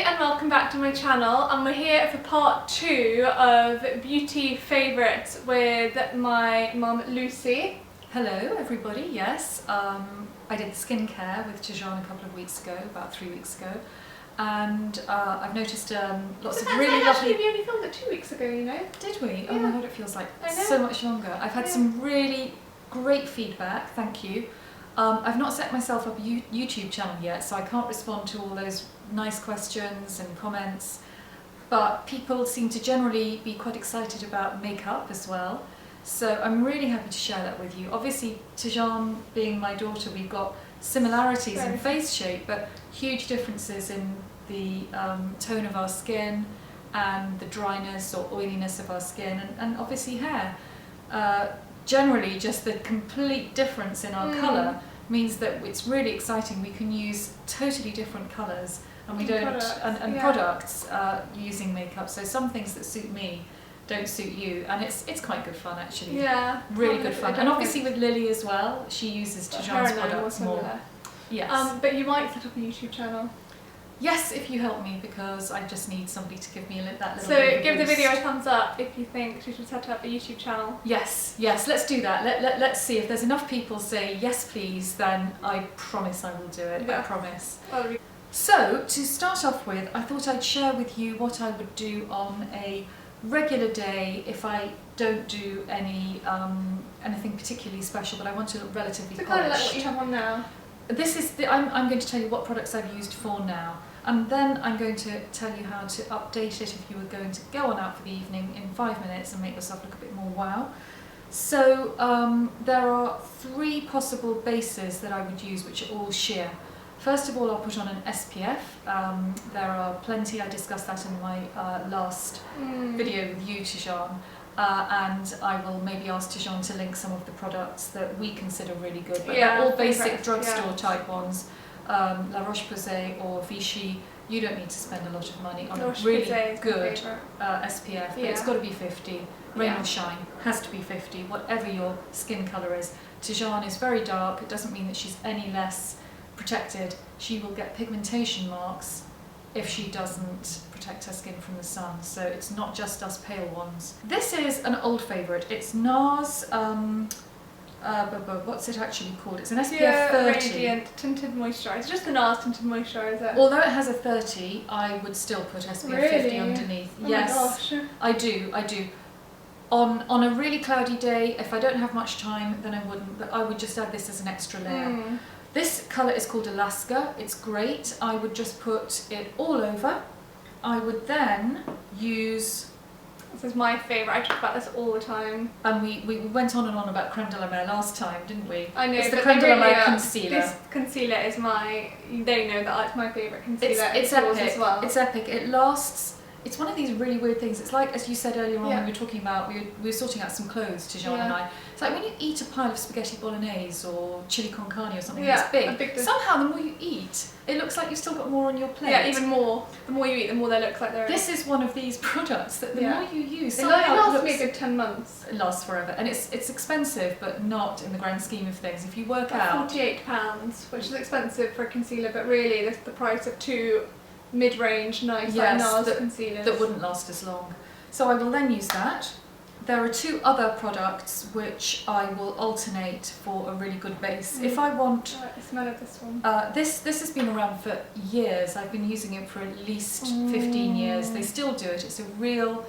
and welcome back to my channel, and we're here for part 2 of beauty favourites with my mum Lucy. Hello everybody, yes. I did skincare with Tijane a couple of weeks ago, about 3 weeks ago, and I've noticed lots of really lovely... We only filmed it 2 weeks ago, you know. Did we? Yeah. Oh my god, it feels like I know. So much longer. I've had some really great feedback, thank you. I've not set myself up a YouTube channel yet, so I can't respond to all those nice questions and comments, but people seem to generally be quite excited about makeup as well, so I'm really happy to share that with you. Obviously, Tijane being my daughter, we've got similarities in face shape, but huge differences in the tone of our skin and the dryness or oiliness of our skin, and obviously hair. Generally, just the complete difference in our colour means that it's really exciting. We can use totally different colours and we don't products using makeup. So some things that suit me don't suit you, and it's quite good fun actually. Yeah, really good fun. And obviously with Lily as well, she uses Tijane's products more. Yes. But you might set up a YouTube channel. Yes, if you help me, because I just need somebody to give me that little So bit of give the boost. video a thumbs up if you think she should set up a YouTube channel. Yes, let's do that. Let's see if there's enough people say yes please, then I promise I will do it. Yeah. I promise. So to start off with, I thought I'd share with you what I would do on a regular day if I don't do any anything particularly special, but I want to look relatively polished. Kind of like what you have on now. This is I'm going to tell you what products I've used for now, and then I'm going to tell you how to update it if you were going to go on out for the evening in 5 minutes and make yourself look a bit more wow. So there are 3 possible bases that I would use, which are all sheer. First of all, I'll put on an SPF. There are plenty. I discussed that in my last video with you, Tijane. And I will maybe ask Tijane to link some of the products that we consider really good, but they're all basic drugstore type ones. La Roche-Posay or Vichy. You don't need to spend a lot of money on a really good SPF, but it's got to be 50. Rain or shine, has to be 50, whatever your skin colour is. Tijane is very dark. It doesn't mean that she's any less protected. She will get pigmentation marks if she doesn't protect her skin from the sun, so it's not just us pale ones. This is an old favourite. It's NARS, what's it actually called? It's an SPF 30. Radiant Tinted Moisturiser. Just the NARS Tinted Moisturiser. Although it has a 30, I would still put SPF 50 underneath. Oh yes, my gosh. I do. On a really cloudy day, if I don't have much time, then I wouldn't, but I would just add this as an extra layer. This colour is called Alaska. It's great. I would just put it all over. I would then use... This is my favourite. I talk about this all the time. And we went on and on about Creme de la Mer last time, didn't we? I know, it's the Creme de la Mer concealer. This concealer is they know that it's my favourite concealer. It's epic as well. It's epic. It lasts... It's one of these really weird things. It's like, as you said earlier on when we were talking about, we were sorting out some clothes, Tijane and I. It's like when you eat a pile of spaghetti bolognese or chili con carne or something that's big, somehow the more you eat, it looks like you've still got more on your plate. Yeah, even more. The more you eat, the more they look like they're... This is one of these products that the more you use, it lasts me a good 10 months. It lasts forever. And it's expensive, but not in the grand scheme of things. If you work out... £48, which is expensive for a concealer, but really it's the price of 2 mid-range nice like NARS concealers that wouldn't last as long. So I will then use that. There are 2 other products which I will alternate for a really good base. If I want... I like the smell of this one. This has been around for years. I've been using it for at least 15 years. They still do it. It's a real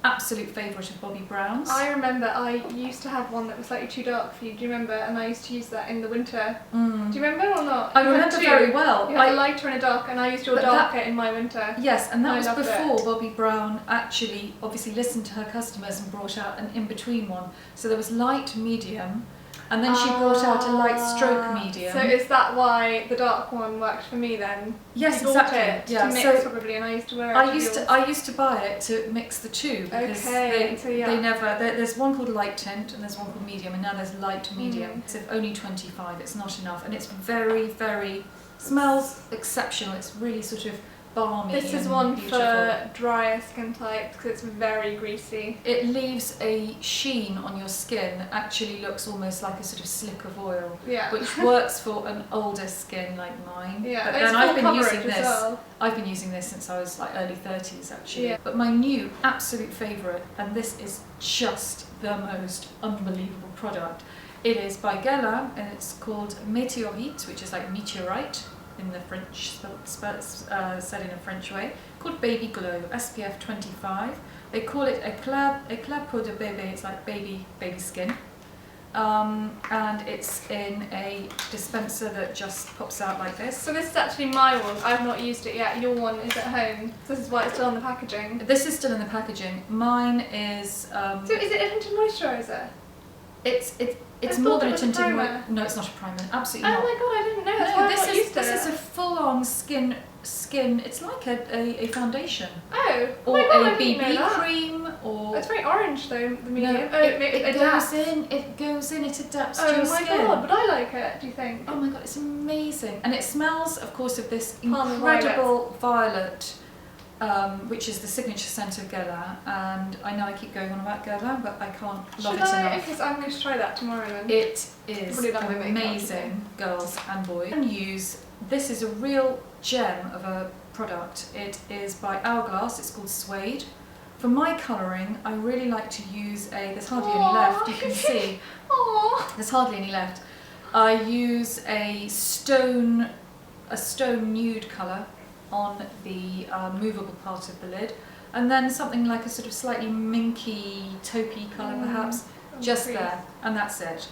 absolute favourite of Bobbi Brown's. I remember I used to have one that was slightly too dark for you, do you remember? And I used to use that in the winter. Do you remember or not? I remember very well. You had a lighter and a dark, and I used your darker in my winter. Yes, and that was before Bobbi Brown actually obviously listened to her customers and brought out an in-between one. So there was light, medium, and then she brought out a light stroke medium. So is that why the dark one worked for me then? Yes, you exactly. It to mix probably, and I used to wear it. I used to buy it to mix the 2 because they never. There's one called light tint and there's one called medium, and now there's light medium. It's only 25. It's not enough, and it's very, very smells exceptional. It's really sort of balmy. This is and one beautiful. for drier skin types because it's very greasy. It leaves a sheen on your skin that actually looks almost like a sort of slick of oil, Yeah. which works for an older skin like mine. Yeah, But it's then full I've been coverage using as this. well. I've been using this since I was like early 30s actually. Yeah. But my new absolute favourite, and this is just the most unbelievable product. It is by Guerlain and it's called Météorite, which is like meteorite in the French, said in a French way, called Baby Glow, SPF 25. They call it éclat peau de bébé, it's like baby skin. And it's in a dispenser that just pops out like this. So this is actually my one. I've not used it yet. Your one is at home. This is why it's still on the packaging. This is still in the packaging. Mine is. So is it a tinted moisturiser? It's I more thought than it a was a tinted. primer. No, it's not a primer. Oh Absolutely not. my god, I didn't know. That's why No, I'm not used to this it. is a full-on skin. It's like a foundation Oh or my god, I a didn't know BB that. cream or. It's very orange though, the medium. No, it adapts. It goes in. It adapts to Oh your my skin. god, but I like it, do you think? Oh my god, it's amazing. And it smells, of course, of this Palm incredible violet, which is the signature scent of Guerlain. And I know I keep going on about Guerlain, but I can't love Should it I? enough. Okay, so I'm going to try that tomorrow then. It is Probably done my makeup amazing, girls and boys. And use, this is a real gem of a product. It is by Hourglass, it's called Suede. For my colouring, I really like to use there's hardly any left, you can see. Aww. There's hardly any left. I use a stone nude colour on the movable part of the lid, and then something like a sort of slightly minky, taupey colour perhaps, just there, and that's it.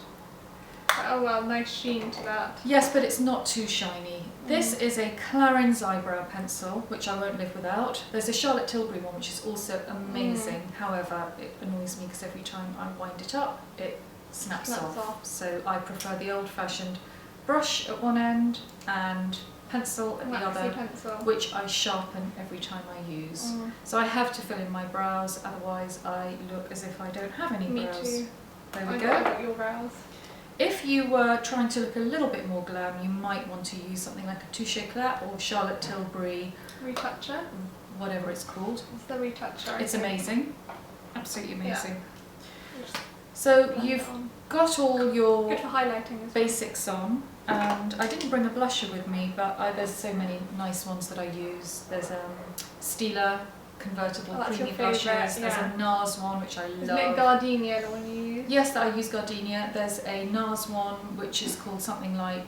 Oh well, nice sheen to that. Yes, but it's not too shiny. This is a Clarins eyebrow pencil, which I won't live without. There's a Charlotte Tilbury one, which is also amazing. However, it annoys me because every time I wind it up, it snaps off. So I prefer the old-fashioned brush at one end and pencil at the Waxy other, pencil. which I sharpen every time I use. So I have to fill in my brows, otherwise I look as if I don't have any Me brows. too. There we I go. got your brows. If you were trying to look a little bit more glam, you might want to use something like a Touche Éclat or Charlotte Tilbury, Retoucher. whatever it's called. It's the retoucher. I It's think. amazing, absolutely amazing. Just So blend you've it on. got all your Good for highlighting as well. basics on, and I didn't bring a blusher with me, but there's so many nice ones that I use. There's Stila convertible Oh, that's creamy your favourite, blushes. There's yeah. a NARS one which I Isn't love. it Gardenia the one you use? Yes, that I use Gardenia. There's a NARS one which is called something like,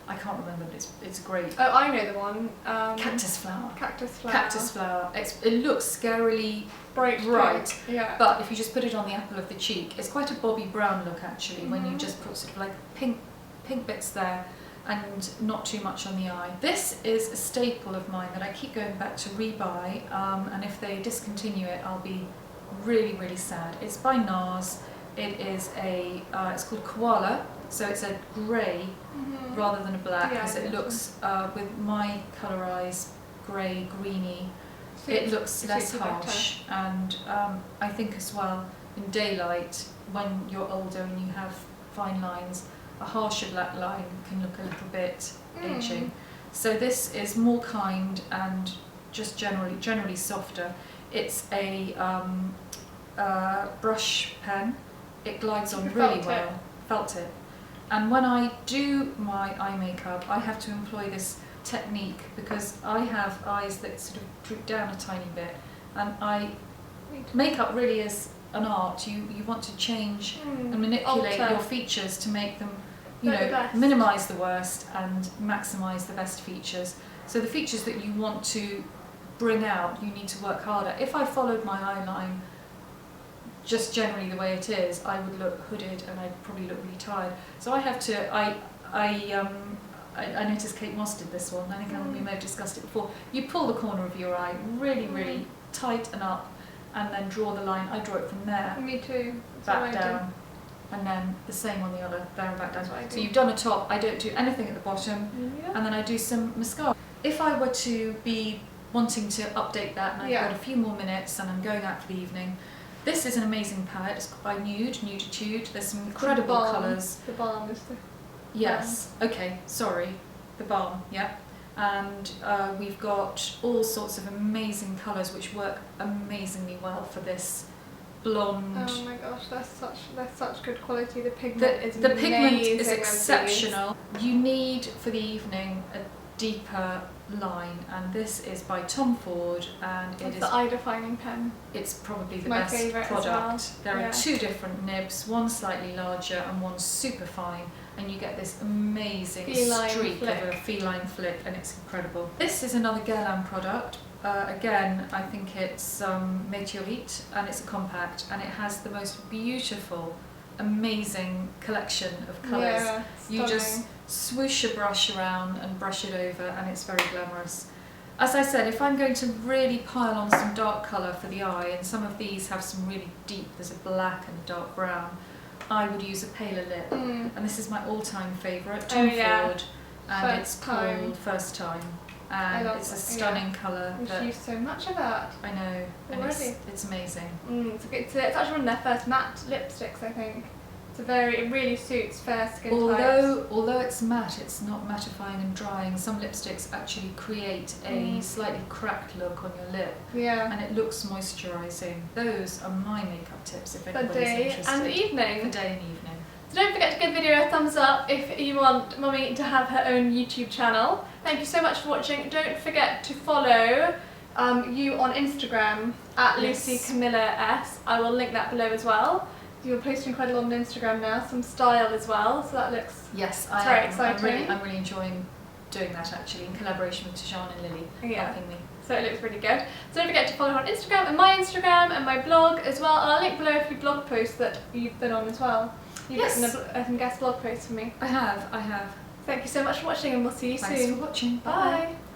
I can't remember, but it's great. Oh, I know the one. Cactus flower. Cactus flower. Cactus flower. It looks scarily Bright. bright, pink. Yeah. but if you just put it on the apple of the cheek, it's quite a Bobbi Brown look actually, when you just put sort of like pink bits there and not too much on the eye. This is a staple of mine that I keep going back to rebuy, and if they discontinue it, I'll be really, really sad. It's by NARS. It is it's called Koala, so it's a grey rather than a black, Yeah, because it definitely. looks, with my colour eyes, grey, greeny, it looks less suits you better. harsh, and I think as well in daylight, when you're older and you have fine lines, a harsher black line can look a little bit aging. So this is more kind and just generally softer. It's a brush pen. It glides on really well. Felt it. And when I do my eye makeup, I have to employ this technique because I have eyes that sort of droop down a tiny bit, and makeup really is an art. You want to change and manipulate Alter. your features to make them, The best. minimise the worst and maximise the best features. So the features that you want to bring out, you need to work harder. If I followed my eye line just generally the way it is, I would look hooded and I'd probably look really tired. So I have to, I noticed Kate Moss did this one. I think we may have discussed it before. You pull the corner of your eye really, really tight and up, and then draw the line. I draw it from there, Me too. That's what back I down, and then the same on the other, there and back down. That's what I So do. you've done a top, I don't do anything at the bottom, do. Yeah. and then I do some mascara. If I were to be wanting to update that, and I've got a few more minutes and I'm going out for the evening, this is an amazing palette. It's by Nuditude. There's some incredible balm. colours. The balm is the... Yes. Okay. Sorry. The balm. Yeah. and we've got all sorts of amazing colours which work amazingly well for this blonde. Oh my gosh, they're such good quality. The pigment is The pigment is amazing. exceptional. You need for the evening a deeper line, and this is by Tom Ford, and It's the eye defining pen. it's probably the My best favourite as product. well. There Yeah. are two different nibs, one slightly larger and one super fine, and you get this amazing Feline streak flick. of a feline flick, and it's incredible. This is another Guerlain product. Again, I think it's Meteorite, and it's a compact, and it has the most beautiful, amazing collection of colours. Yeah, You just stunning. swoosh a brush around and brush it over, and it's very glamorous. As I said, if I'm going to really pile on some dark colour for the eye, and some of these have some really deep, there's a black and a dark brown, I would use a paler lip. Mm. And this is my all-time favourite, Oh, Tom yeah. Ford, and First it's Time. called First Time. I And love it's a that, stunning colour We've that used so much of that. I know, and Already. it's amazing. It's actually one of their first matte lipsticks, I think. It really suits fair skin types. Although it's matte, it's not mattifying and drying. Some lipsticks actually create a slightly cracked look on your lip, Yeah. and it looks moisturising. Those are my makeup tips if For anybody's day interested. and evening. For day and evening. So don't forget to give the video a thumbs up if you want Mummy to have her own YouTube channel. Thank you so much for watching. Don't forget to follow you on Instagram at Yes. Lucy Camilla S. I will link that below as well. You're posting quite a lot on Instagram now, some style as well, so that looks Yes, It's very I am. exciting. I'm really enjoying doing that actually, in collaboration with Tajan and Lily Yeah. helping me. so it looks really good. So don't forget to follow her on Instagram and my Instagram and my blog as well. And I'll link below a few blog posts that you've been on as well. You've Yes. written some guest blog posts for me. I have. Thank you so much for watching and we'll see you Thanks soon. for watching. Bye.